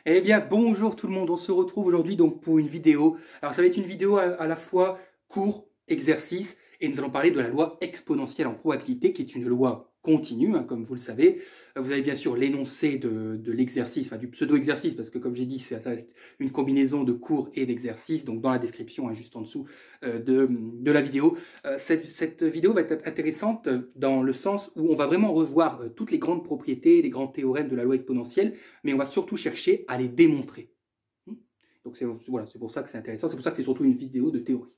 Eh bien, bonjour tout le monde, on se retrouve aujourd'hui donc pour une vidéo. Alors ça va être une vidéo à la fois cours, exercice, et nous allons parler de la loi exponentielle en probabilité, qui est une loi continue, hein, comme vous le savez. Vous avez bien sûr l'énoncé de l'exercice, enfin du pseudo-exercice, parce que comme j'ai dit, ça reste une combinaison de cours et d'exercices, donc dans la description, hein, juste en dessous de la vidéo. Cette vidéo va être intéressante dans le sens où on va vraiment revoir toutes les grandes propriétés, les grands théorèmes de la loi exponentielle, mais on va surtout chercher à les démontrer. Donc voilà, c'est pour ça que c'est intéressant, c'est pour ça que c'est surtout une vidéo de théorie.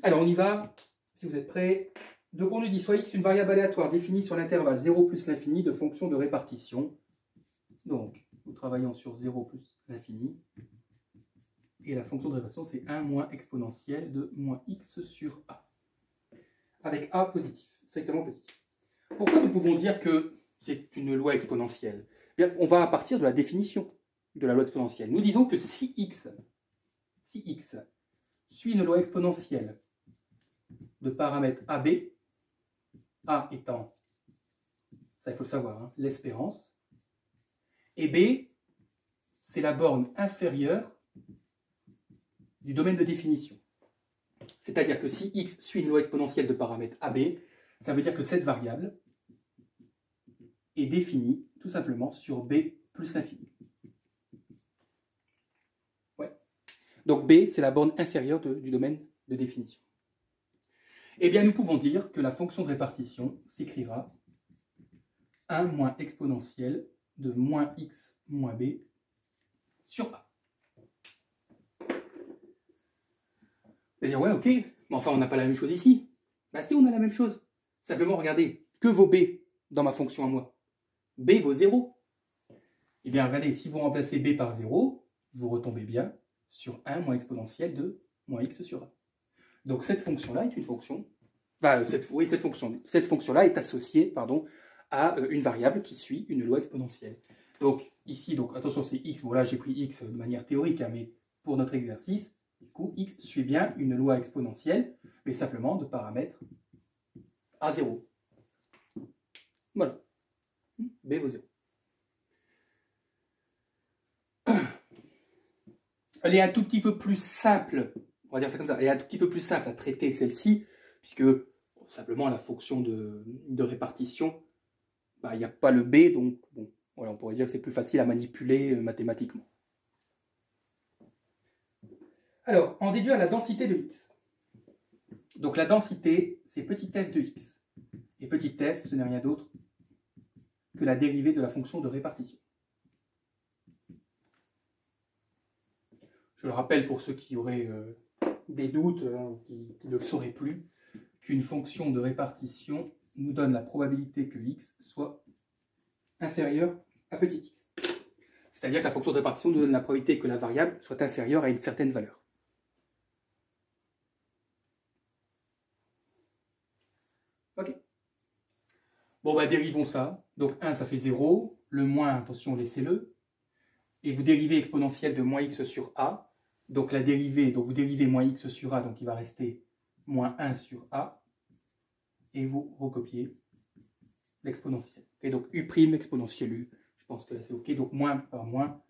Alors on y va, si vous êtes prêts. Donc on nous dit soit x une variable aléatoire définie sur l'intervalle 0 plus l'infini de fonction de répartition. Donc nous travaillons sur 0 plus l'infini. Et la fonction de répartition c'est 1 moins exponentielle de moins x sur a. Avec a positif, strictement positif. Pourquoi nous pouvons dire que c'est une loi exponentielle? Bien, on va partir de la définition de la loi exponentielle. Nous disons que si x suit une loi exponentielle de paramètres AB, A étant, ça il faut le savoir, hein, l'espérance, et B, c'est la borne inférieure du domaine de définition. C'est-à-dire que si x suit une loi exponentielle de paramètres AB, ça veut dire que cette variable est définie tout simplement sur B plus l'infini. Ouais. Donc B, c'est la borne inférieure du domaine de définition. Eh bien, nous pouvons dire que la fonction de répartition s'écrira 1 moins exponentielle de moins x moins b sur a. Vous allez dire, ouais, ok, mais enfin, on n'a pas la même chose ici. Bah si, on a la même chose. Simplement, regardez, que vaut b dans ma fonction à moi? B vaut 0. Eh bien, regardez, si vous remplacez b par 0, vous retombez bien sur 1 moins exponentielle de moins x sur a. Donc, cette fonction-là est une fonction... Enfin, cette fonction-là est associée, pardon, à une variable qui suit une loi exponentielle. Donc, ici, donc, attention, c'est x. Bon, là, j'ai pris x de manière théorique, hein, mais pour notre exercice, du coup, x suit bien une loi exponentielle, mais simplement de paramètres à 0. Voilà. B vaut 0. Elle est un tout petit peu plus simple, on va dire ça comme ça, elle est un tout petit peu plus simple à traiter celle-ci, puisque simplement la fonction de répartition, bah, il n'y a pas le b, donc bon, voilà, on pourrait dire que c'est plus facile à manipuler mathématiquement. Alors, en déduire la densité de x. Donc la densité, c'est petit f de x. Et petit f, ce n'est rien d'autre que la dérivée de la fonction de répartition. Je le rappelle pour ceux qui auraient des doutes, qui ne le sauraient plus, qu'une fonction de répartition nous donne la probabilité que x soit inférieur à petit x. C'est-à-dire que la fonction de répartition nous donne la probabilité que la variable soit inférieure à une certaine valeur. Ok. Bon, bah dérivons ça. Donc 1, ça fait 0. Le moins, attention, laissez-le. Et vous dérivez exponentielle de moins x sur a. Donc la dérivée, donc vous dérivez moins x sur a, donc il va rester moins 1 sur a. Et vous recopiez l'exponentielle. Okay, donc u' exponentielle u. Je pense que là c'est ok. Donc moins par moins.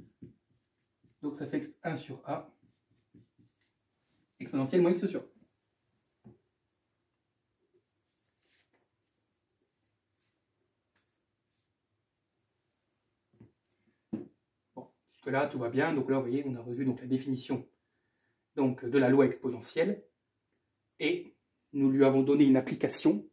Donc ça fait 1 sur a. Exponentielle moins x sur a. Jusque-là, tout va bien. Donc là, vous voyez, on a revu donc, la définition donc, de la loi exponentielle. Et nous lui avons donné une application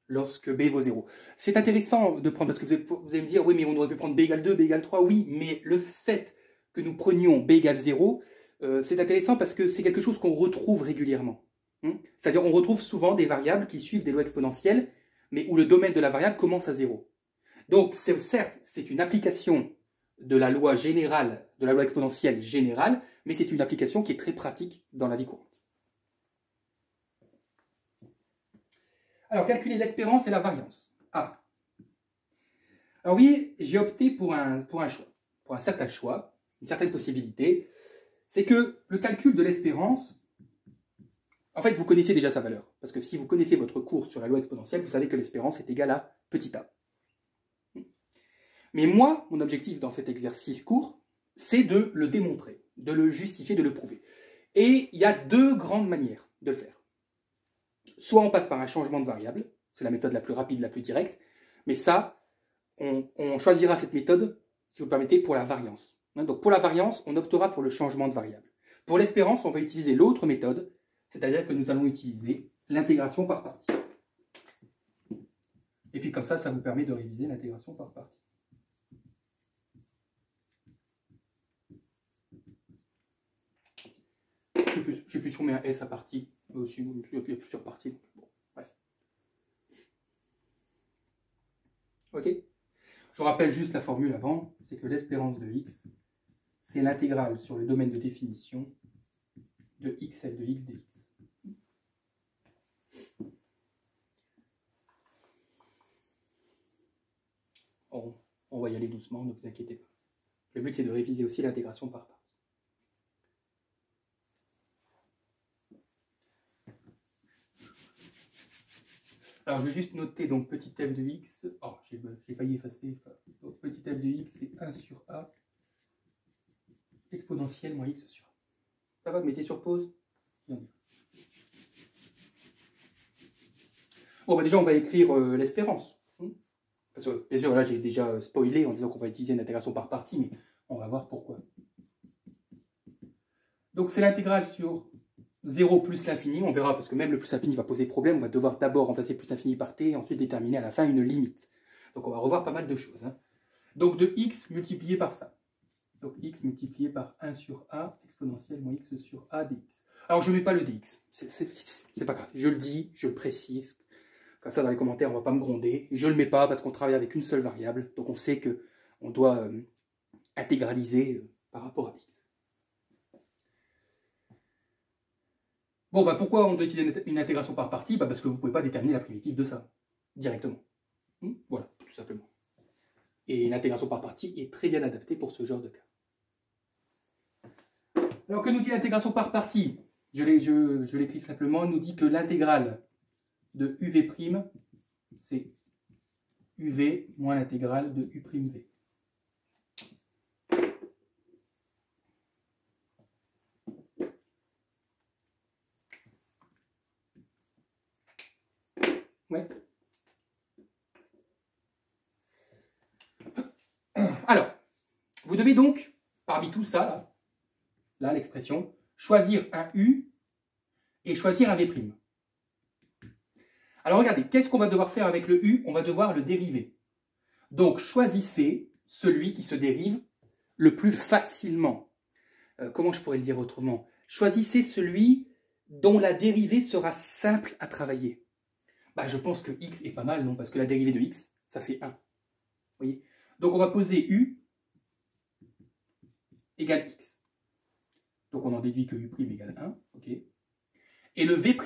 lorsque b vaut 0. C'est intéressant de prendre, parce que vous allez me dire, oui, mais on aurait pu prendre b égale 2, b égale 3. Oui, mais le fait que nous prenions b égale 0, c'est intéressant parce que c'est quelque chose qu'on retrouve régulièrement. C'est-à-dire, on retrouve souvent des variables qui suivent des lois exponentielles, mais où le domaine de la variable commence à 0. Donc, certes, c'est une application de la loi générale, de la loi exponentielle générale, mais c'est une application qui est très pratique dans la vie courante. Alors, calculer l'espérance et la variance. Ah. Alors, vous voyez, j'ai opté pour un choix, pour un certain choix, une certaine possibilité. C'est que le calcul de l'espérance, en fait, vous connaissez déjà sa valeur. Parce que si vous connaissez votre cours sur la loi exponentielle, vous savez que l'espérance est égale à petit a. Mais moi, mon objectif dans cet exercice court, c'est de le démontrer, de le justifier, de le prouver. Et il y a deux grandes manières de le faire. Soit on passe par un changement de variable, c'est la méthode la plus rapide, la plus directe, mais ça, on choisira cette méthode, si vous le permettez, pour la variance. Donc pour la variance, on optera pour le changement de variable. Pour l'espérance, on va utiliser l'autre méthode, c'est-à-dire que nous allons utiliser l'intégration par partie. Et puis comme ça vous permet de réviser l'intégration par partie. Je ne sais plus si on met un S à partie, il y a plusieurs parties. Bon, bref. Ok. Je rappelle juste la formule avant, c'est que l'espérance de x, c'est l'intégrale sur le domaine de définition de xf de x dx. On va y aller doucement, ne vous inquiétez pas. Le but, c'est de réviser aussi l'intégration par partie. Alors, je vais juste noter, donc, petit f de x. Oh, j'ai failli effacer. Donc, petit f de x, c'est 1 sur a exponentielle moins x sur a. Ça va, mettez sur pause. Bon, bah déjà, on va écrire l'espérance. Parce que, bien sûr, là, j'ai déjà spoilé en disant qu'on va utiliser une intégration par partie, mais on va voir pourquoi. Donc, c'est l'intégrale sur 0 plus l'infini. On verra, parce que même le plus infini va poser problème. On va devoir d'abord remplacer plus infini par t, et ensuite déterminer à la fin une limite. Donc, on va revoir pas mal de choses. Donc, de x multiplié par ça. Donc, x multiplié par 1 sur a exponentielle moins x sur a dx. Alors, je ne mets pas le dx. C'est pas grave. Je le dis, je le précise. Comme ça, dans les commentaires, on ne va pas me gronder. Je ne le mets pas parce qu'on travaille avec une seule variable. Donc, on sait qu'on doit intégraliser par rapport à x. Bon, bah, pourquoi on doit utiliser une intégration par partie? Parce que vous ne pouvez pas déterminer la primitive de ça directement. Voilà, tout simplement. Et l'intégration par partie est très bien adaptée pour ce genre de cas. Alors, que nous dit l'intégration par partie? Je l'écris simplement. Elle nous dit que l'intégrale de uv', c'est uv moins l'intégrale de u'v. Ouais. Alors, vous devez donc, parmi tout ça, là l'expression, choisir un u et choisir un v'. Alors regardez, qu'est-ce qu'on va devoir faire avec le u? On va devoir le dériver. Donc choisissez celui qui se dérive le plus facilement. Comment je pourrais le dire autrement? Choisissez celui dont la dérivée sera simple à travailler. Bah, je pense que x est pas mal, non? Parce que la dérivée de x, ça fait 1. Vous voyez? Donc on va poser u égale x. Donc on en déduit que u' égale 1. Okay. Et le v',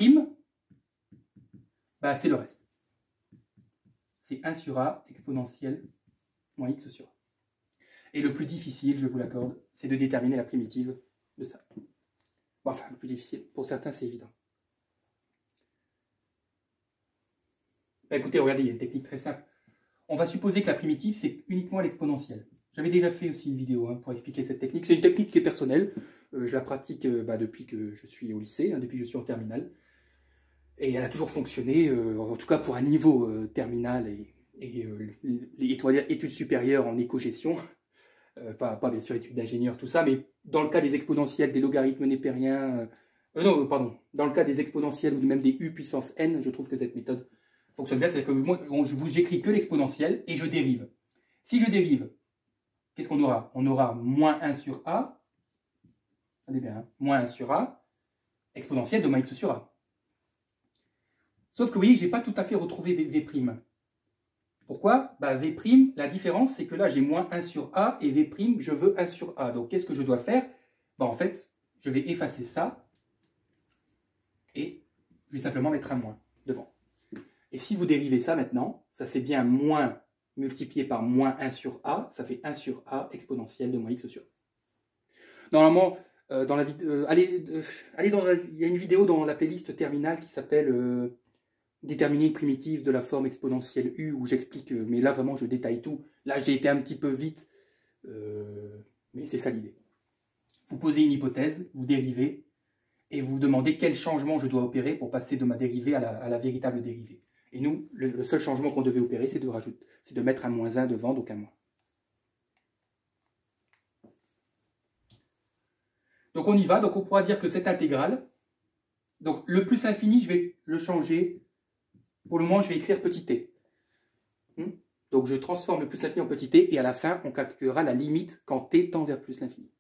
bah, c'est le reste. C'est 1 sur a exponentielle moins x sur a. Et le plus difficile, je vous l'accorde, c'est de déterminer la primitive de ça. Bon, enfin, le plus difficile, pour certains, c'est évident. Bah, écoutez, regardez, il y a une technique très simple. On va supposer que la primitive, c'est uniquement l'exponentielle. J'avais déjà fait aussi une vidéo pour expliquer cette technique. C'est une technique qui est personnelle. Je la pratique depuis que je suis au lycée, depuis que je suis en terminale. Et elle a toujours fonctionné, en tout cas pour un niveau terminal et études supérieures en éco-gestion. Pas bien sûr études d'ingénieur, tout ça, mais dans le cas des exponentiels, des logarithmes népériens, dans le cas des exponentiels ou même des u puissance n, je trouve que cette méthode fonctionne bien. C'est que moi, j'écris que l'exponentielle et je dérive. Si je dérive, qu'est-ce qu'on aura? On aura moins 1 sur a, regardez bien, moins 1 sur a, exponentielle de moins x sur a. Sauf que vous voyez, je n'ai pas tout à fait retrouvé v'. Pourquoi? V', la différence, c'est que là, j'ai moins 1 sur a et v', je veux 1 sur a. Donc, qu'est-ce que je dois faire? En fait, je vais effacer ça et je vais simplement mettre un moins devant. Et si vous dérivez ça maintenant, ça fait bien moins multiplié par moins 1 sur a, ça fait 1 sur a exponentielle de moins x sur a. Normalement, dans la il y a une vidéo dans la playlist terminale qui s'appelle déterminer une primitive de la forme exponentielle u, où j'explique, mais là vraiment je détaille tout. Là j'ai été un petit peu vite, mais c'est ça l'idée. Vous posez une hypothèse, vous dérivez, et vous demandez quel changement je dois opérer pour passer de ma dérivée à la véritable dérivée. Et nous, le seul changement qu'on devait opérer, c'est de mettre un moins 1 devant, donc un moins. Donc on y va, donc on pourra dire que cette intégrale, donc le plus infini, je vais le changer, pour le moment je vais écrire petit t. Donc je transforme le plus l'infini en petit t, et à la fin on calculera la limite quand t tend vers plus l'infini.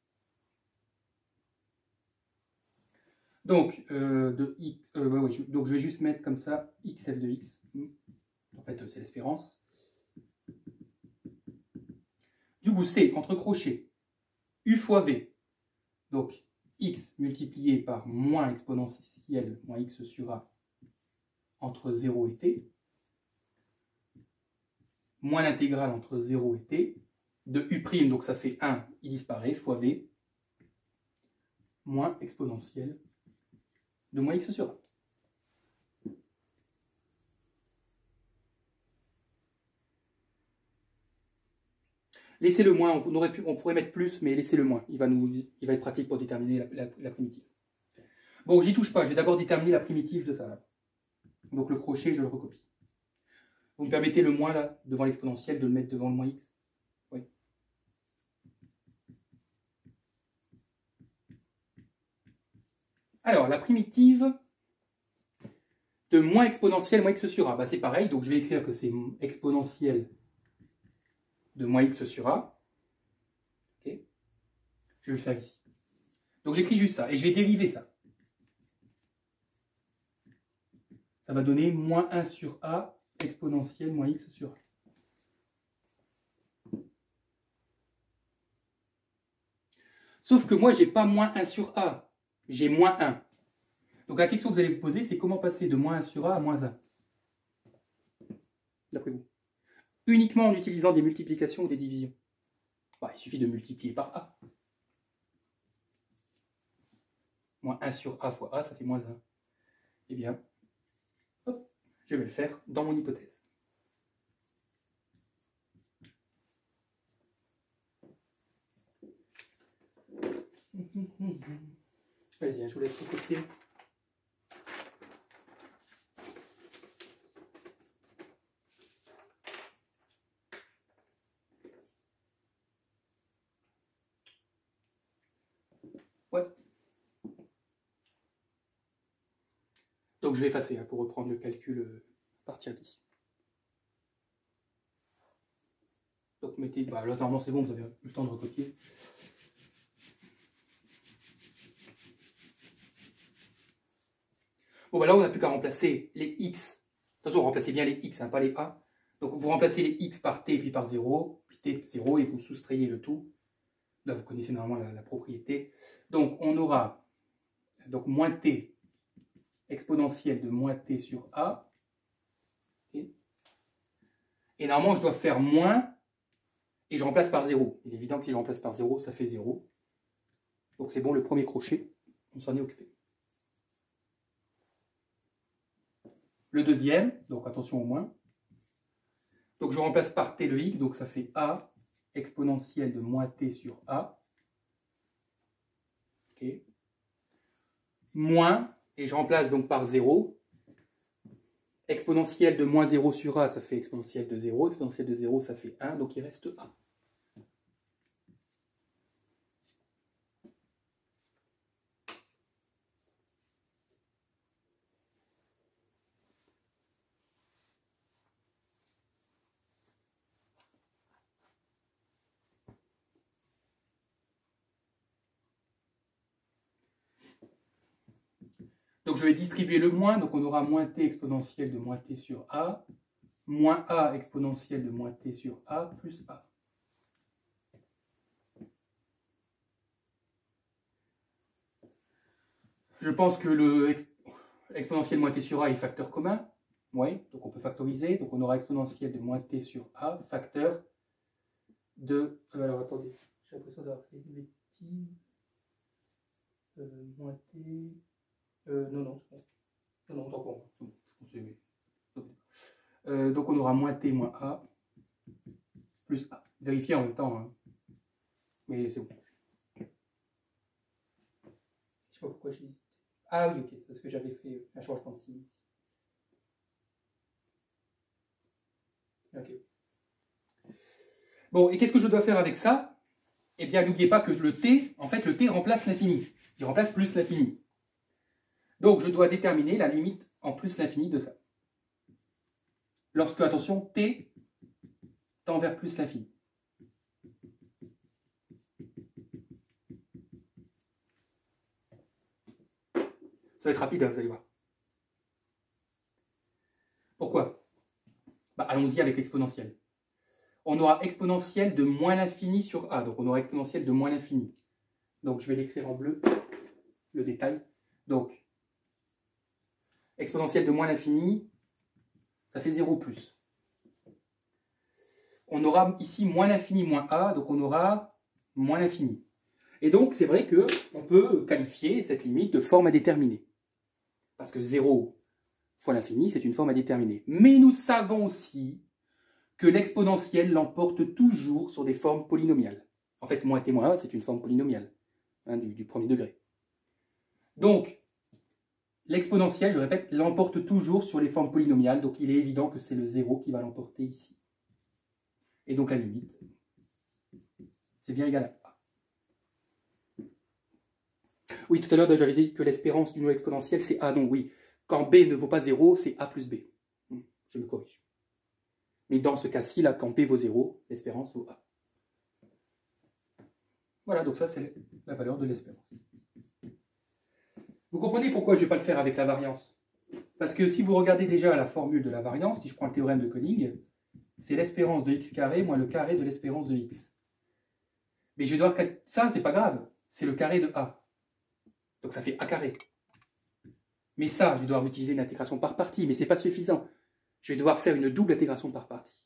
Donc, donc je vais juste mettre comme ça xf de x. En fait, c'est l'espérance. Du coup, c'est entre crochets u fois v. Donc, x multiplié par moins exponentielle moins x sur a entre 0 et t, moins l'intégrale entre 0 et t, de u', donc ça fait 1, il disparaît, fois v, moins exponentielle de moins x sur a. Laissez le moins, on pourrait mettre plus, mais laissez le moins. Il va être pratique pour déterminer la primitive. Bon, j'y touche pas, je vais d'abord déterminer la primitive de ça. Là. Donc le crochet, je le recopie. Vous me permettez le moins là, devant l'exponentielle, de le mettre devant le moins x? Oui. Alors, la primitive de moins exponentielle moins x sur a, bah, c'est pareil, donc je vais écrire que c'est exponentielle de moins x sur a. Okay. Je vais le faire ici. Donc j'écris juste ça, et je vais dériver ça. Ça va donner moins 1 sur a exponentielle moins x sur a. Sauf que moi, je n'ai pas moins 1 sur a, j'ai moins 1. Donc la question que vous allez vous poser, c'est comment passer de moins 1 sur a à moins 1, d'après vous? Uniquement en utilisant des multiplications ou des divisions. Bah, il suffit de multiplier par a. Moins 1 sur a fois a, ça fait moins 1. Eh bien, hop, je vais le faire dans mon hypothèse. Vas-y, je vous laisse recopier. Ouais. Donc je vais effacer hein, pour reprendre le calcul à partir d'ici. Donc mettez, bah, là normalement c'est bon, vous avez eu le temps de recopier. Bon bah là on n'a plus qu'à remplacer les x. De toute façon, remplacez bien les x, hein, pas les a. Donc vous remplacez les x par t puis par 0, puis t 0 et vous soustrayez le tout. Là vous connaissez normalement la propriété. Donc on aura donc moins t exponentielle de moins t sur a. Okay. Et normalement je dois faire moins et je remplace par 0. Il est évident que si je remplace par 0, ça fait 0. Donc c'est bon, le premier crochet, on s'en est occupé. Le deuxième, donc attention au moins. Donc je remplace par t le x, donc ça fait a exponentielle de moins t sur a. Okay. Moins, et je remplace donc par 0. Exponentielle de moins 0 sur a, ça fait exponentielle de 0. Exponentielle de 0, ça fait 1, donc il reste a. Donc je vais distribuer le moins, donc on aura moins t exponentielle de moins t sur a, moins a exponentielle de moins t sur a, plus a. Je pense que l'exponentielle moins t sur a est facteur commun. Oui, donc on peut factoriser. Donc on aura exponentielle de moins t sur a, facteur de... alors attendez, j'ai l'impression d'avoir fait une bêtise. Moins t... non, c'est bon. Non, tant pour moi. Je pensais, oui. Donc on aura moins t moins a plus a. Vérifier en même temps, hein. Mais c'est bon. Je sais pas pourquoi j'ai... Ah oui, ok, c'est parce que j'avais fait un changement de signe. Ok. Bon, et qu'est-ce que je dois faire avec ça? Eh bien, n'oubliez pas que le t, en fait, le t remplace l'infini. Il remplace plus l'infini. Donc, je dois déterminer la limite en plus l'infini de ça. Lorsque, attention, t tend vers plus l'infini. Ça va être rapide, hein, vous allez voir. Pourquoi? Bah, allons-y avec l'exponentielle. On aura exponentielle de moins l'infini sur a. Donc, on aura exponentielle de moins l'infini. Donc, je vais l'écrire en bleu, le détail. Donc, exponentielle de moins l'infini, ça fait 0 plus. On aura ici moins l'infini moins a, donc on aura moins l'infini. Et donc, c'est vrai qu'on peut qualifier cette limite de forme à déterminer. Parce que 0 fois l'infini, c'est une forme à déterminer. Mais nous savons aussi que l'exponentielle l'emporte toujours sur des formes polynomiales. En fait, moins t moins a, c'est une forme polynomiale, hein, du premier degré. Donc, l'exponentielle, je répète, l'emporte toujours sur les formes polynomiales, donc il est évident que c'est le 0 qui va l'emporter ici. Et donc la limite, c'est bien égal à a. Oui, tout à l'heure, j'avais dit que l'espérance d'une loi exponentielle, c'est a. Non, oui. Quand b ne vaut pas 0, c'est a plus b. Je me corrige. Mais dans ce cas-ci, là, quand b vaut 0, l'espérance vaut a. Voilà, donc ça, c'est la valeur de l'espérance. Vous comprenez pourquoi je ne vais pas le faire avec la variance? Parce que si vous regardez déjà la formule de la variance, si je prends le théorème de Koenig, c'est l'espérance de x carré moins le carré de l'espérance de x. Mais je vais devoir... Ça, c'est pas grave. C'est le carré de a. Donc ça fait a carré. Mais ça, je vais devoir utiliser une intégration par partie, mais ce n'est pas suffisant. Je vais devoir faire une double intégration par partie.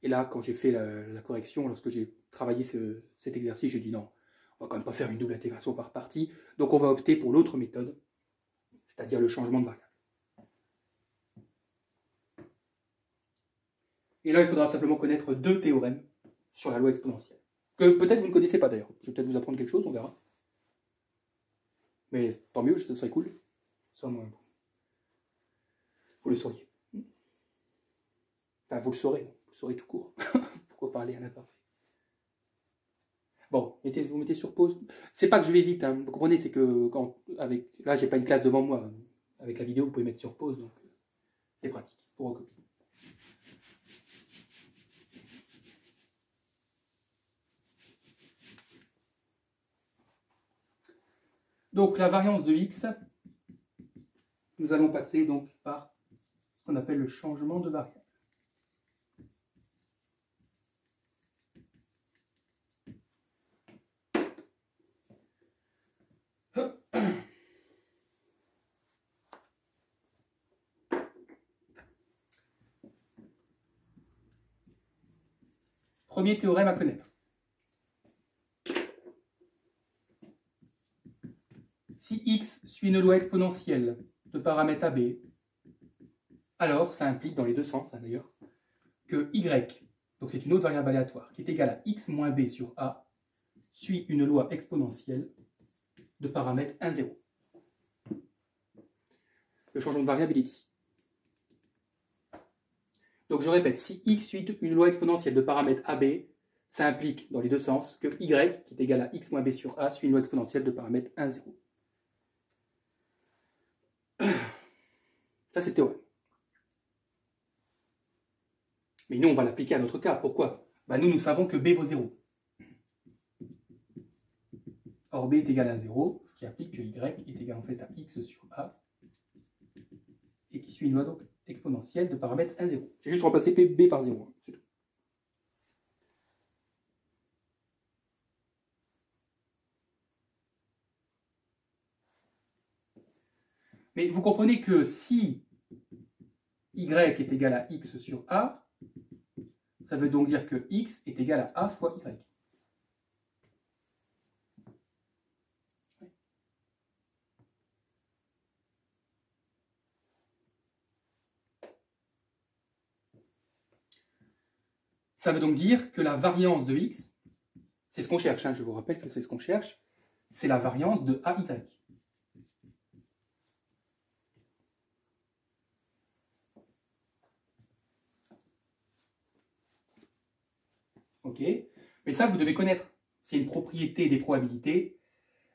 Et là, quand j'ai fait la correction, lorsque j'ai travaillé cet exercice, j'ai dit non, on va quand même pas faire une double intégration par partie, donc on va opter pour l'autre méthode, c'est-à-dire le changement de variable. Et là, il faudra simplement connaître deux théorèmes sur la loi exponentielle, que peut-être vous ne connaissez pas d'ailleurs. Je vais peut-être vous apprendre quelque chose, on verra. Mais tant mieux, ce serait cool. Soit moins vous le sauriez. Enfin, vous le saurez tout court. Pourquoi parler à l'imparfait? Bon, vous mettez sur pause. C'est pas que je vais vite, hein. Vous comprenez, c'est que là, j'ai pas une classe devant moi. Avec la vidéo, vous pouvez mettre sur pause, donc c'est pratique pour recopier. Donc la variance de x, nous allons passer donc par ce qu'on appelle le changement de variable. Premier théorème à connaître. Si x suit une loi exponentielle de paramètre AB, alors ça implique dans les deux sens d'ailleurs, que y, donc c'est une autre variable aléatoire, qui est égale à x moins b sur a, suit une loi exponentielle de paramètre 1, 0. Le changement de variable, il est ici. Donc je répète, si x suit une loi exponentielle de paramètre AB, ça implique dans les deux sens que y, qui est égal à x moins b sur a, suit une loi exponentielle de paramètre 1, 0. Ça, c'est le théorème. Mais nous, on va l'appliquer à notre cas. Pourquoi? Nous savons que b vaut 0. Or, b est égal à 0, ce qui implique que y est égal en fait à x sur a, et qui suit une loi donc exponentielle de paramètre 1, 0. J'ai juste remplacé b par 0, c'est tout. Mais vous comprenez que si y est égal à x sur a, ça veut donc dire que x est égal à a fois y. Ça veut donc dire que la variance de x, c'est ce qu'on cherche, hein, je vous rappelle que c'est ce qu'on cherche, c'est la variance de AY. Ok? Mais ça, vous devez connaître. C'est une propriété des probabilités.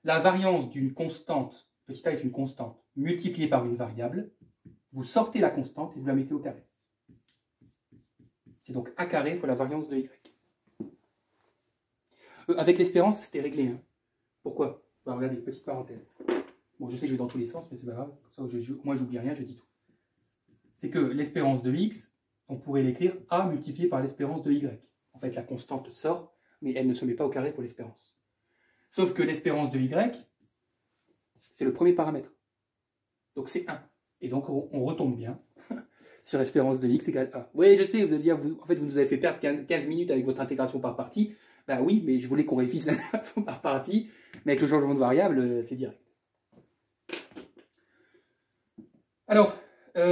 La variance d'une constante, petit a est une constante, multipliée par une variable, vous sortez la constante et vous la mettez au carré. C'est donc a carré fois la variance de y. Avec l'espérance, c'était réglé. Hein. Pourquoi? Bah, regardez, petite parenthèse. Bon, je sais que je vais dans tous les sens, mais c'est pas grave. Ça, moi, j'oublie rien, je dis tout. C'est que l'espérance de x, on pourrait l'écrire a multiplié par l'espérance de y. En fait, la constante sort, mais elle ne se met pas au carré pour l'espérance. Sauf que l'espérance de y, c'est le premier paramètre. Donc c'est 1. Et donc on retombe bien sur espérance de x égale 1. Oui, je sais, vous allez dire, en fait, vous nous avez fait perdre 15 minutes avec votre intégration par partie. Ben oui, mais je voulais qu'on révise l'intégration par partie. Mais avec le changement de variable, c'est direct. Alors,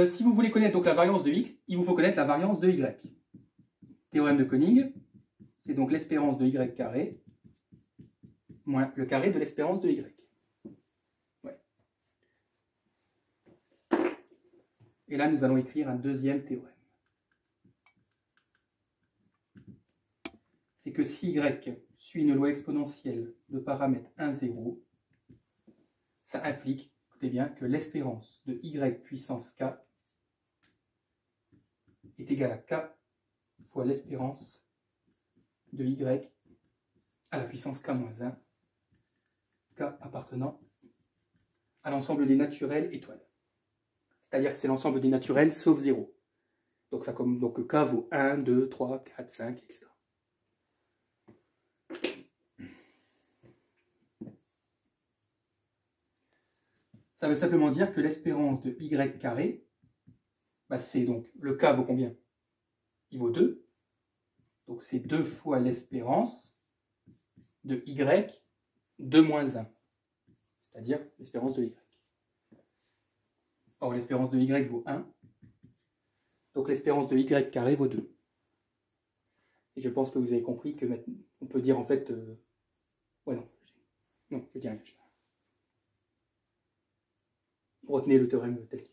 si vous voulez connaître donc la variance de x, il vous faut connaître la variance de y. Théorème de Koenig, c'est donc l'espérance de y carré moins le carré de l'espérance de y. Ouais. Et là, nous allons écrire un deuxième théorème. C'est que si y suit une loi exponentielle de paramètre 1, 0, ça implique, écoutez bien, que l'espérance de y puissance k est égale à k fois l'espérance de y à la puissance k moins 1, k appartenant à l'ensemble des naturels étoiles. C'est-à-dire que c'est l'ensemble des naturels sauf 0. Donc, donc k vaut 1, 2, 3, 4, 5, etc. Ça veut simplement dire que l'espérance de y carré, bah c'est donc, le k vaut combien? Il vaut 2. Donc c'est 2 fois l'espérance de y de moins 1. C'est-à-dire l'espérance de y. Or l'espérance de y vaut 1. Donc l'espérance de y carré vaut 2. Et je pense que vous avez compris que maintenant, on peut dire en fait... ouais, non, je dis rien. Retenez le théorème tel qu'il.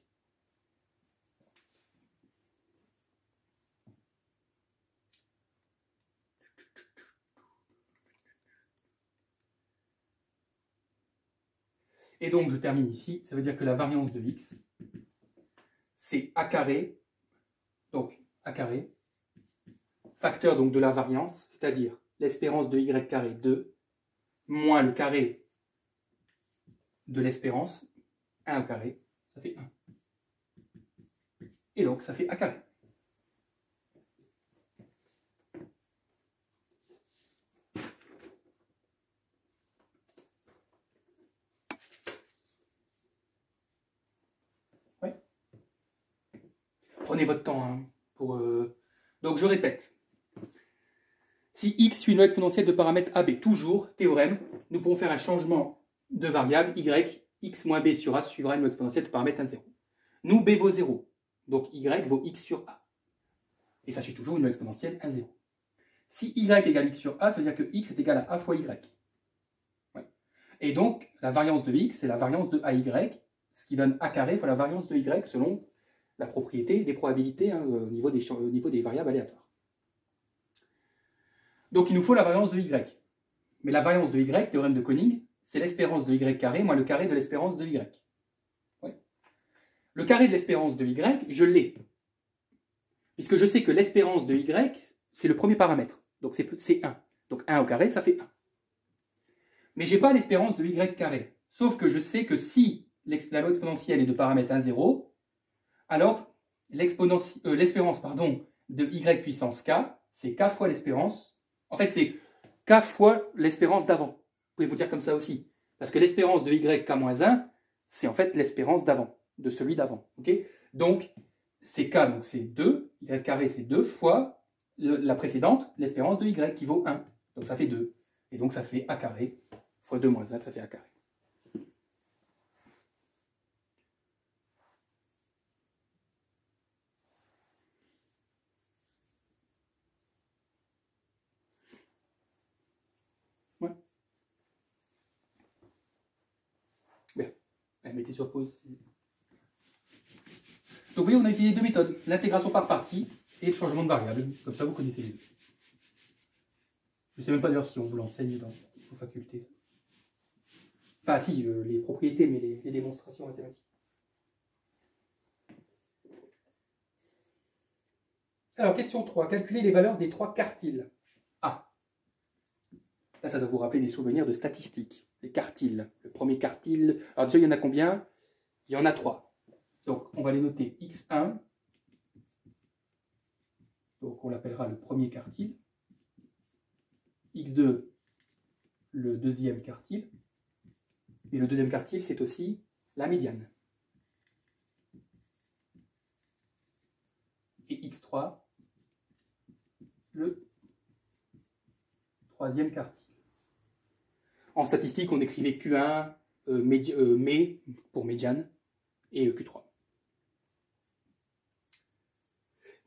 Et donc je termine ici, ça veut dire que la variance de x, c'est a carré, donc a carré, facteur donc de la variance, c'est-à-dire l'espérance de y carré 2, moins le carré de l'espérance, 1 au carré, ça fait 1. Et donc ça fait a carré. Ouais. Prenez votre temps hein, pour... Donc je répète. Si x suit une loi exponentielle de paramètre AB, toujours, théorème, nous pouvons faire un changement de variable y, x moins b sur a suivra une loi exponentielle de paramètre 1, 0. Nous, b vaut 0. Donc y vaut x sur a. Et ça suit toujours une loi exponentielle 1, 0. Si y égale x sur a, ça veut dire que x est égal à a fois y. Ouais. Et donc, la variance de x, c'est la variance de ay, ce qui donne a carré fois la variance de y selon la propriété des probabilités hein, au niveau des variables aléatoires. Donc il nous faut la variance de y. Mais la variance de y, théorème de Koenig, c'est l'espérance de y carré moins le carré de l'espérance de y. Ouais. Le carré de l'espérance de y, je l'ai. Puisque je sais que l'espérance de y, c'est le premier paramètre. Donc c'est 1. Donc 1 au carré, ça fait 1. Mais je n'ai pas l'espérance de y carré. Sauf que je sais que si la loi exponentielle est de paramètre 1, 0, alors l'espérance de y puissance k, c'est k fois l'espérance. En fait, c'est k fois l'espérance d'avant. Vous pouvez vous dire comme ça aussi. Parce que l'espérance de y k-1, c'est en fait l'espérance d'avant, de celui d'avant. Okay, donc, c'est k, donc c'est 2, y carré c'est 2 fois la précédente, l'espérance de y qui vaut 1. Donc ça fait 2. Et donc ça fait a carré fois 2 moins 1, ça fait a carré. mettez sur pause. Donc vous voyez, on a utilisé deux méthodes, l'intégration par partie et le changement de variable. Comme ça, vous connaissez les deux. Je ne sais même pas d'ailleurs si on vous l'enseigne dans vos facultés. Enfin, si, les propriétés, mais les démonstrations mathématiques. Alors, question 3. Calculer les valeurs des trois quartiles. Ah. Là, ça doit vous rappeler des souvenirs de statistiques. Les quartiles. Le premier quartile. Alors déjà, il y en a combien? Il y en a 3. Donc, on va les noter x1. Donc, on l'appellera le premier quartile. x2, le deuxième quartile. Et le deuxième quartile, c'est aussi la médiane. Et x3, le troisième quartile. En statistique, on écrivait Q1, mais pour médiane, et Q3.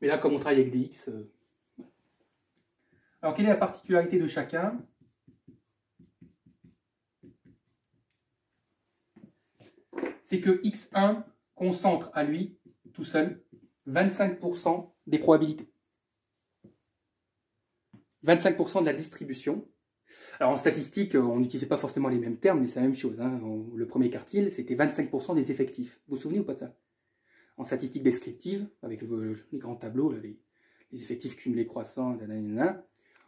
Mais là, comme on travaille avec des x... Alors, quelle est la particularité de chacun? C'est que x1 concentre à lui, tout seul, 25% des probabilités. 25% de la distribution. Alors en statistique, on n'utilisait pas forcément les mêmes termes, mais c'est la même chose. Hein. Le premier quartile, c'était 25% des effectifs. Vous vous souvenez ou pas de ça? En statistique descriptive, avec les grands tableaux, là, les effectifs cumulés croissants,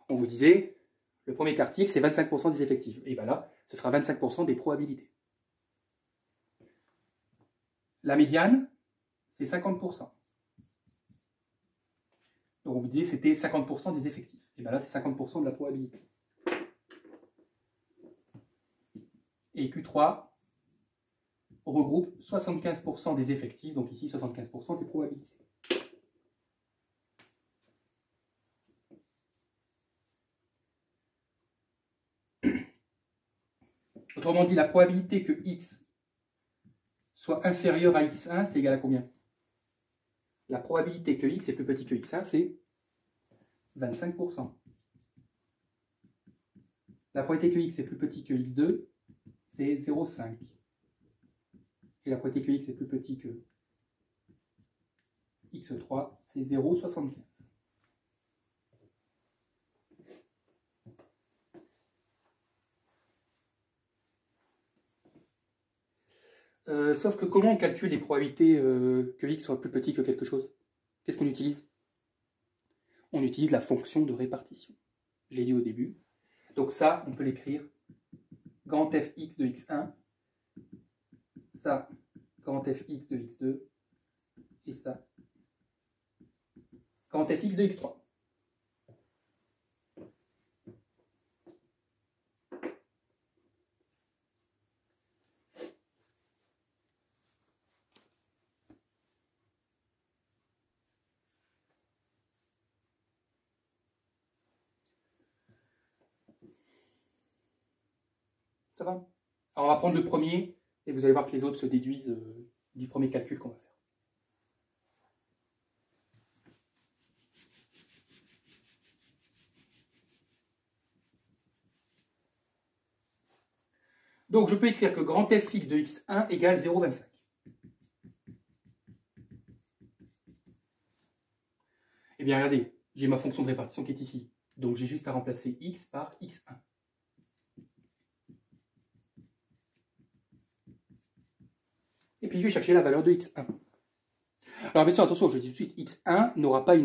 on vous disait, le premier quartile, c'est 25% des effectifs. Et bien là, ce sera 25% des probabilités. La médiane, c'est 50%. Donc on vous disait c'était 50% des effectifs. Et bien là, c'est 50% de la probabilité. Et Q3 regroupe 75% des effectifs, donc ici 75% des probabilités. Autrement dit, la probabilité que x soit inférieur à x1, c'est égal à combien? La probabilité que x est plus petit que x1, c'est 25%. La probabilité que x est plus petit que x2, c'est 0,5. Et la probabilité que x est plus petit que x3, c'est 0,75. Sauf que comment on calcule les probabilités que x soit plus petit que quelque chose? Qu'est-ce qu'on utilise? On utilise la fonction de répartition. Je l'ai dit au début. Donc ça, on peut l'écrire grand fx de x1, ça, grand fx de x2, et ça, grand fx de x3. Ça va? Alors on va prendre le premier, et vous allez voir que les autres se déduisent du premier calcul qu'on va faire. Donc je peux écrire que grand fx de x1 égale 0,25. Eh bien regardez, j'ai ma fonction de répartition qui est ici. Donc j'ai juste à remplacer x par x1. Et puis je vais chercher la valeur de x1. Alors bien sûr, attention, je dis tout de suite, x1 n'aura pas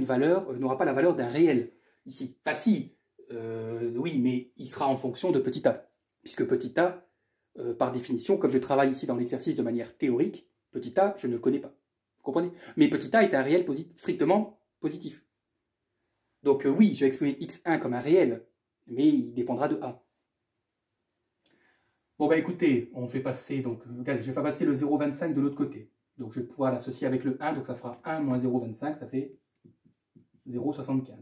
la valeur d'un réel ici. Enfin si, oui, mais il sera en fonction de petit a. Puisque petit a, par définition, comme je travaille ici dans l'exercice de manière théorique, petit a, je ne le connais pas. Vous comprenez? Mais petit a est un réel strictement positif. Donc oui, je vais exprimer x1 comme un réel, mais il dépendra de a. Bon bah écoutez, on fait passer, donc regardez, je vais faire passer le 0,25 de l'autre côté. Donc je vais pouvoir l'associer avec le 1, donc ça fera 1 moins 0,25, ça fait 0,75.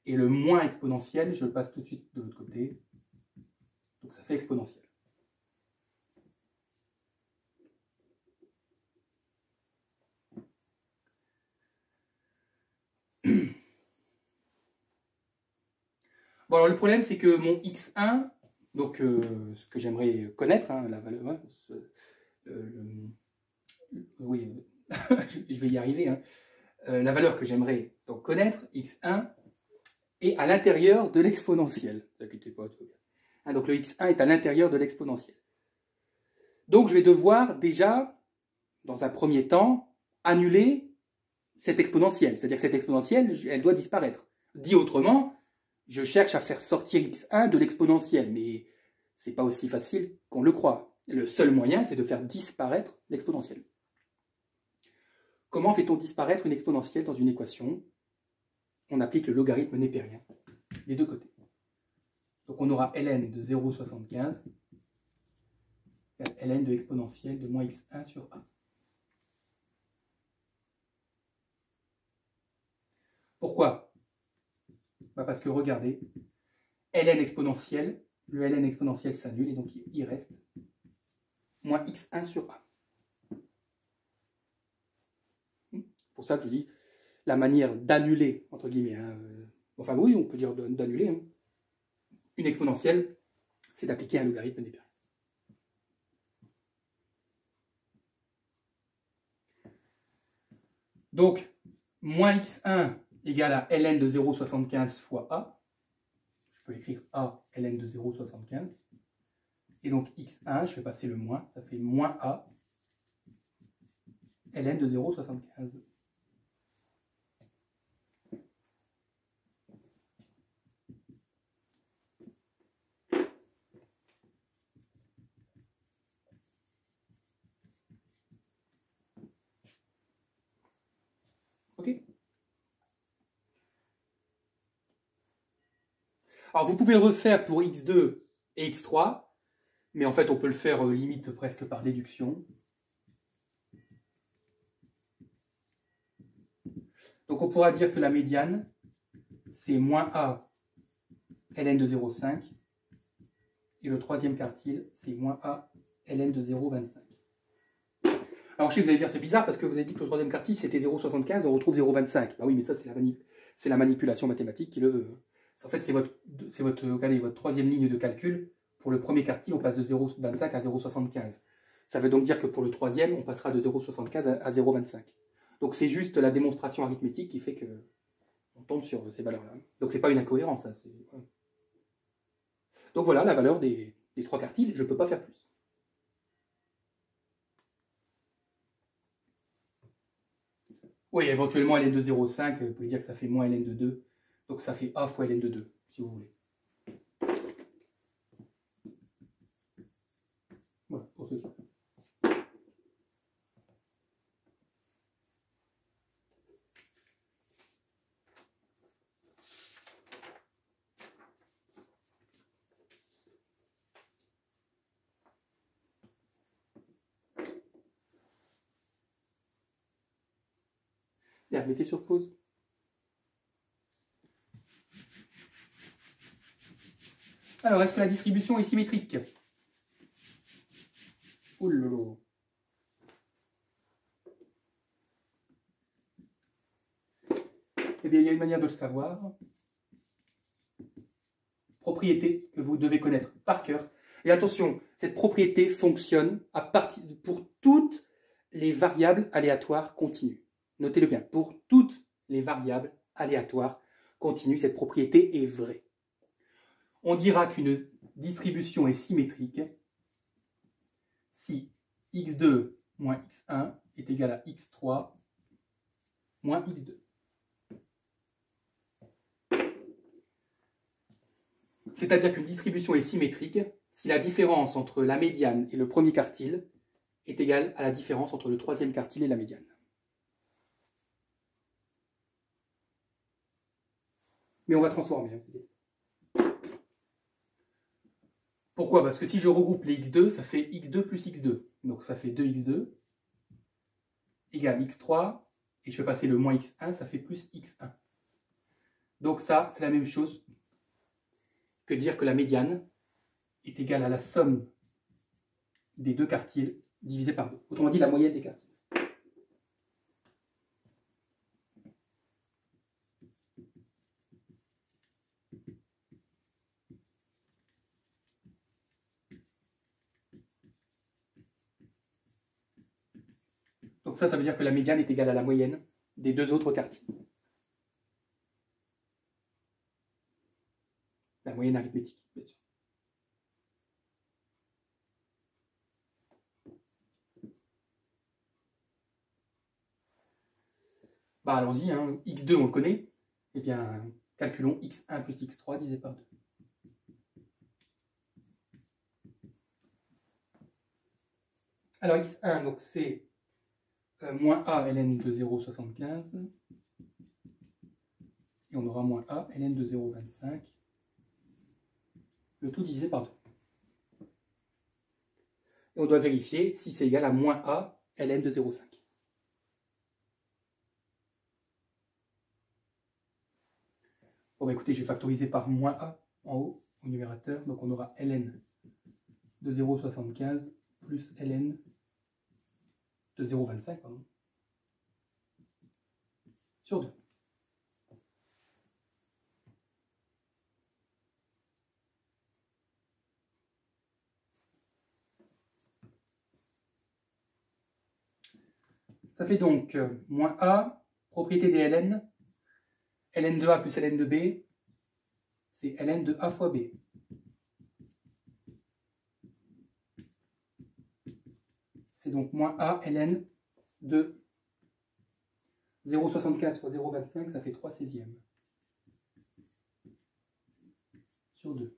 Et le moins exponentiel, je le passe tout de suite de l'autre côté, donc ça fait exponentiel. Bon alors le problème c'est que mon x1, donc ce que j'aimerais connaître, hein, la valeur, oui, je vais y arriver, hein. La valeur que j'aimerais donc connaître, x1, est à l'intérieur de l'exponentielle. Ne vous inquiétez pas, tout va bien. Hein, donc le x1 est à l'intérieur de l'exponentielle. Donc je vais devoir déjà, dans un premier temps, annuler cette exponentielle. C'est-à-dire que cette exponentielle, elle doit disparaître. Dit autrement, je cherche à faire sortir x1 de l'exponentielle, mais c'est pas aussi facile qu'on le croit. Le seul moyen, c'est de faire disparaître l'exponentielle. Comment fait-on disparaître une exponentielle dans une équation? On applique le logarithme népérien des deux côtés. Donc on aura ln de 0,75 ln de exponentielle de moins x1 sur a. Pourquoi? Parce que regardez, ln exponentielle, le ln exponentielle s'annule et donc il reste moins x1 sur a. Pour ça que je dis la manière d'annuler, entre guillemets, hein, enfin oui, on peut dire d'annuler, hein, une exponentielle, c'est d'appliquer un logarithme népérien. Donc, moins x1 égale à ln de 0,75 fois a. Je peux écrire a ln de 0,75. Et donc x1, je fais passer le moins, ça fait moins a ln de 0,75. Ok? Alors vous pouvez le refaire pour x2 et x3, mais en fait on peut le faire limite presque par déduction. Donc on pourra dire que la médiane, c'est moins a ln de 0,5, et le troisième quartile, c'est moins a ln de 0,25. Alors je sais que vous allez dire c'est bizarre parce que vous avez dit que le troisième quartile c'était 0,75, on retrouve 0,25. Bah oui, mais ça c'est la manipulation mathématique qui le... En fait c'est votre troisième ligne de calcul. Pour le premier quartile, on passe de 0,25 à 0,75. Ça veut donc dire que pour le troisième, on passera de 0,75 à 0,25. Donc c'est juste la démonstration arithmétique qui fait que on tombe sur ces valeurs-là. Donc c'est pas une incohérence. Ça, donc voilà la valeur des trois quartiles, je ne peux pas faire plus. Oui, éventuellement ln de 0,5, vous pouvez dire que ça fait moins ln de 2. Donc ça fait a fois ln de 2, si vous voulez. Voilà, pour ceci. Bien, mettez sur pause. Alors, est-ce que la distribution est symétrique? Oh là là. Eh bien, il y a une manière de le savoir. Propriété que vous devez connaître par cœur. Et attention, cette propriété fonctionne pour toutes les variables aléatoires continues. Notez-le bien, pour toutes les variables aléatoires continues, cette propriété est vraie. On dira qu'une distribution est symétrique si x2 moins x1 est égal à x3 moins x2. C'est-à-dire qu'une distribution est symétrique si la différence entre la médiane et le premier quartile est égale à la différence entre le troisième quartile et la médiane. Mais on va transformer. Pourquoi? Parce que si je regroupe les x2, ça fait x2 plus x2. Donc ça fait 2x2 égale x3. Et je fais passer le moins x1, ça fait plus x1. Donc ça, c'est la même chose que dire que la médiane est égale à la somme des deux quartiles divisé par 2. Autrement dit, la moyenne des quartiles. Donc ça veut dire que la médiane est égale à la moyenne des deux autres quartiers. La moyenne arithmétique, bien sûr. Bah allons-y, hein. X2 on le connaît. Eh bien, calculons x1 plus x3 divisé par 2. Alors x1, donc c'est moins a ln de 0,75. Et on aura moins a ln de 0,25. Le tout divisé par 2. Et on doit vérifier si c'est égal à moins a ln de 0,5. Bon bah écoutez, je vais factoriser par moins a en haut au numérateur. Donc on aura ln de 0,75 plus ln de 0,25 pardon, sur 2. Ça fait donc moins a, propriété des ln, ln de a plus ln de b, c'est ln de a fois b. C'est donc moins a ln de 0,75 fois 0,25, ça fait 3/16 sur 2.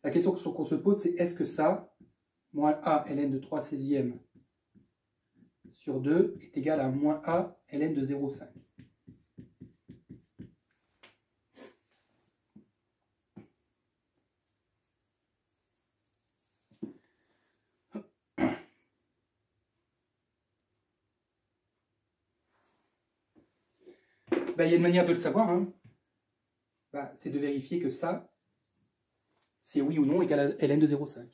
La question qu'on se pose, c'est est-ce que ça, moins a ln de 3/16 sur 2 est égal à moins a ln de 0,5. Ben, il y a une manière de le savoir, hein. Ben, c'est de vérifier que ça, c'est oui ou non égal à ln de 0,5.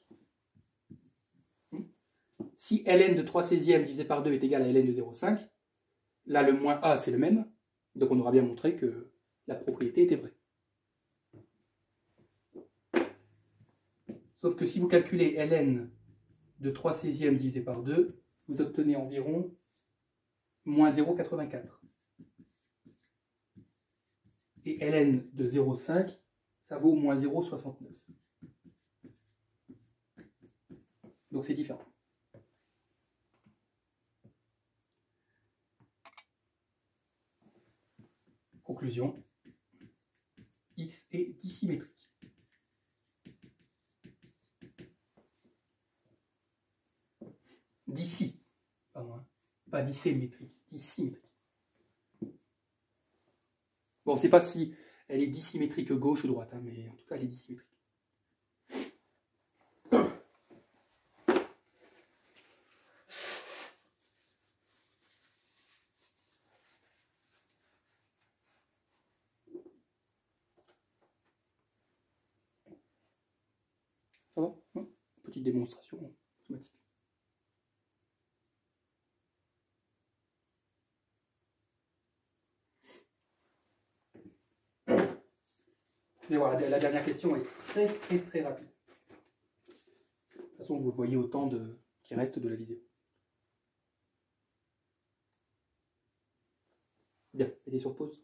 Si ln de 3/16 divisé par 2 est égal à ln de 0,5, là le moins a c'est le même, donc on aura bien montré que la propriété était vraie. Sauf que si vous calculez ln de 3/16 divisé par 2, vous obtenez environ moins 0,84. Et ln de 0,5, ça vaut moins 0,69. Donc c'est différent. Conclusion, x est dissymétrique. D'ici, pas dissymétrique, dissymétrique. Bon, on ne sait pas si elle est dissymétrique gauche ou droite, hein, mais en tout cas elle est dissymétrique. Ça va? Petite démonstration automatique. Mais voilà, la dernière question est très rapide. De toute façon, vous le voyez au temps qui reste de la vidéo. Bien, mettez sur pause.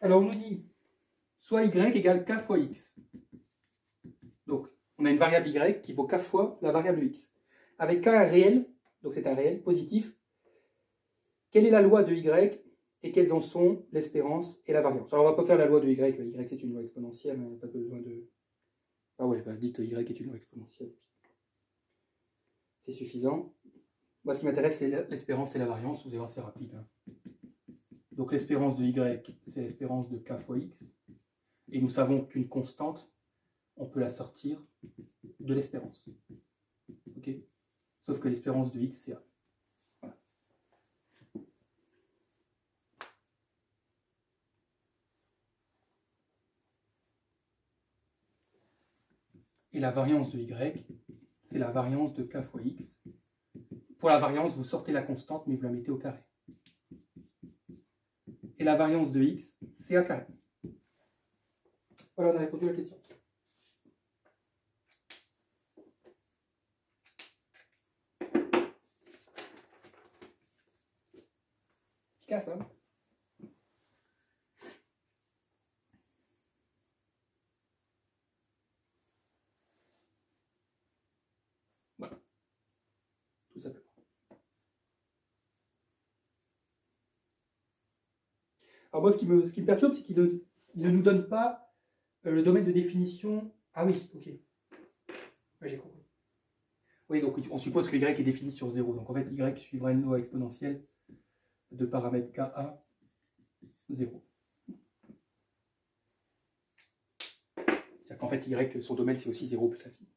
Alors on nous dit soit y égale k fois x. Donc on a une variable y qui vaut k fois la variable x. Avec k réel, donc c'est un réel positif, quelle est la loi de y et quelles en sont l'espérance et la variance? Alors on va pas faire la loi de y c'est une loi exponentielle, on n'a pas besoin de... Ah ouais, bah dites y est une loi exponentielle. C'est suffisant. Moi ce qui m'intéresse c'est l'espérance et la variance, vous allez voir c'est rapide. Hein. Donc l'espérance de y, c'est l'espérance de k fois x. Et nous savons qu'une constante, on peut la sortir de l'espérance. Ok? Sauf que l'espérance de x, c'est a. Voilà. Et la variance de y, c'est la variance de k fois x. Pour la variance, vous sortez la constante, mais vous la mettez au carré. Et la variance de x, c'est a carré. Voilà, on a répondu à la question. Efficace, hein? Voilà. Tout simplement. Alors moi, ce qui me perturbe, c'est qu'il ne nous donne pas le domaine de définition. Ah oui, ok. Ouais, j'ai compris. Oui, donc on suppose que y est défini sur 0. Donc en fait, y suivra une loi exponentielle de paramètres ka 0. C'est-à-dire qu'en fait, y, son domaine, c'est aussi 0 plus infini.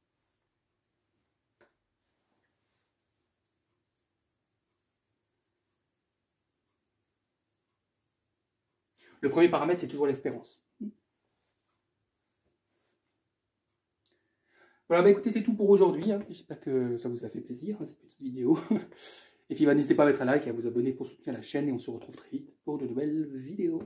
Le premier paramètre, c'est toujours l'espérance. Voilà, bah écoutez, c'est tout pour aujourd'hui. Hein. J'espère que ça vous a fait plaisir, hein, cette petite vidéo. Et puis, bah, n'hésitez pas à mettre un like et à vous abonner pour soutenir la chaîne. Et on se retrouve très vite pour de nouvelles vidéos.